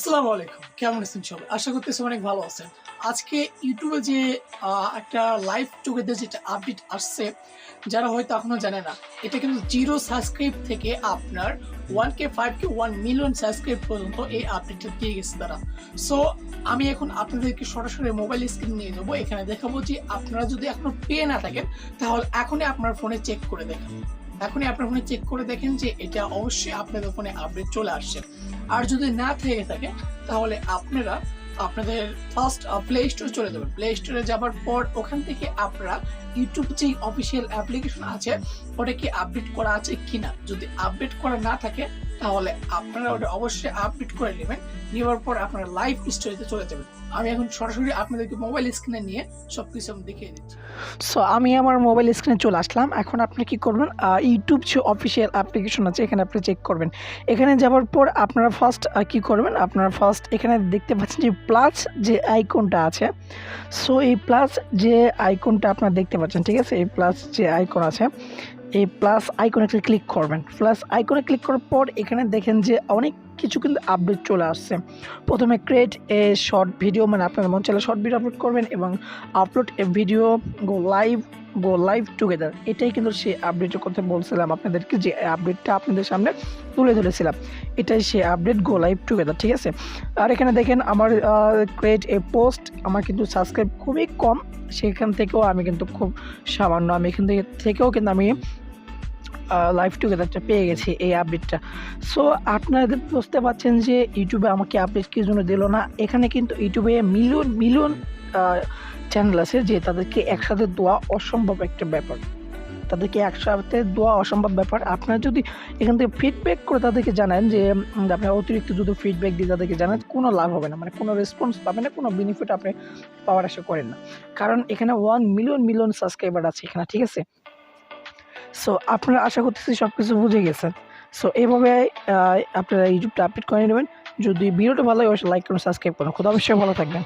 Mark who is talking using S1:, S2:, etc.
S1: আসসালামু আলাইকুম, কেমন আছেন সবাই? আশা করতেছি অনেক ভালো আছেন। আজকে ইউটিউবে যে একটা লাইভ টুগেদার যেটা আপডেট আসছে, যারা হয়তো এখনো জানে না, এটা কিন্তু 0 সাবস্ক্রাইব থেকে আপনার 1K 5K 1 মিলিয়ন সাবস্ক্রাইব পর্যন্ত এই আপডেটটা দিয়ে গেছে তারা। সো আমি এখন আপনাদেরকে সরাসরি মোবাইল স্ক্রিন নিয়ে যাবো, এখানে দেখাবো যে আপনারা যদি এখনো পেয়ে না থাকেন তাহলে এখনই আপনার ফোনে চেক করে দেখেন। এখনই আপনার ফোনে চেক করে দেখেন যে এটা অবশ্যই আপনাদের ফোনে আপডেট চলে আসছে। আর যদি না থেকে থাকে তাহলে আপনারা আপনাদের ফার্স্ট প্লে স্টোরে চলে যাবেন। প্লে স্টোরে যাবার পর ওখান থেকে আপনারা ইউটিউব যে অফিসিয়াল অ্যাপ্লিকেশন আছে ওটাকে আপডেট করা আছে কিনা, যদি আপডেট করা না থাকে তাহলে আপনারা ওটা অবশ্যই আপডেট করে নেবেন। নেওয়ার পর আপনারা লাইভ স্টোরিতে চলে যাবেন। আমি এখন সরাসরি আপনাদেরকে মোবাইল স্ক্রিনে নিয়ে সবকিছু আমি দেখিয়ে দিচ্ছি। সো আমি আমার মোবাইল স্ক্রিনে চলে আসলাম। এখন আপনি কি করবেন, ইউটিউব যে অফিসিয়াল অ্যাপ্লিকেশন আছে এখানে আপনি চেক করবেন। এখানে যাওয়ার পর আপনারা ফার্স্ট কি করবেন, আপনারা ফার্স্ট এখানে দেখতে পাচ্ছেন যে প্লাস যে আইকনটা আছে। সো এই প্লাস যে আইকনটা আপনারা দেখতে পাচ্ছেন, ঠিক আছে? এই প্লাস যে আইকন আছে, এই প্লাস আইকনে একটা ক্লিক করবেন। প্লাস আইকনে ক্লিক করার পর এখানে দেখেন যে অনেক কিছু কিন্তু আপডেট চলে আসছে। প্রথমে ক্রিয়েট এ শর্ট ভিডিও, মানে আপনার মন চাইলে শর্ট ভিডিও আপলোড করবেন, এবং আপলোড এ ভিডিও গো লাইভ টুগেদার, এটাই কিন্তু সেই আপডেটের কথা বলছিলাম আপনাদেরকে, যে আপডেটটা আপনাদের সামনে তুলে ধরেছিলাম, এটাই সেই আপডেট গো লাইভ টুগেদার, ঠিক আছে? আর এখানে দেখেন আমার ক্রিয়েট এ পোস্ট, আমার কিন্তু সাবস্ক্রাইব খুবই কম, সেখান থেকেও আমি কিন্তু খুব সামান্য, আমি এখান থেকেও কিন্তু আমি লাইভ টুগেদারটা পেয়ে গেছি, এই আপডেটটা। সো আপনারা বুঝতে পারছেন যে ইউটিউবে আমাকে আপডেট কি জন্য দিল না। এখানে কিন্তু ইউটিউবে মিলিয়ন মিলিয়ন চ্যানেল আছে, যে তাদেরকে একসাথে দেওয়া অসম্ভব একটা ব্যাপার, তাদেরকে একসাথে দেওয়া অসম্ভব ব্যাপার। আপনারা যদি এখান থেকে ফিডব্যাক করে তাদেরকে জানান, যে আপনার অতিরিক্ত যদি ফিডব্যাক দিয়ে তাদেরকে জানান, কোনো লাভ হবে না, মানে কোনো রেসপন্স পাবেন না, কোনো বেনিফিট আপনি পাওয়ার আশা করেন না, কারণ এখানে 1 মিলিয়ন মিলিয়ন সাবস্ক্রাইবার আছে এখানে, ঠিক আছে? সো আপনারা আশা করতেছি সব কিছু বুঝে গেছেন। সো এইভাবে আপনারা ইউটিউবটা আপডেট করে নেবেন। যদি ভিডিওটা ভালো হয় অবশ্যই লাইক করুন, সাবস্ক্রাইব করুন। খুদা অবশ্যই ভালো থাকবেন।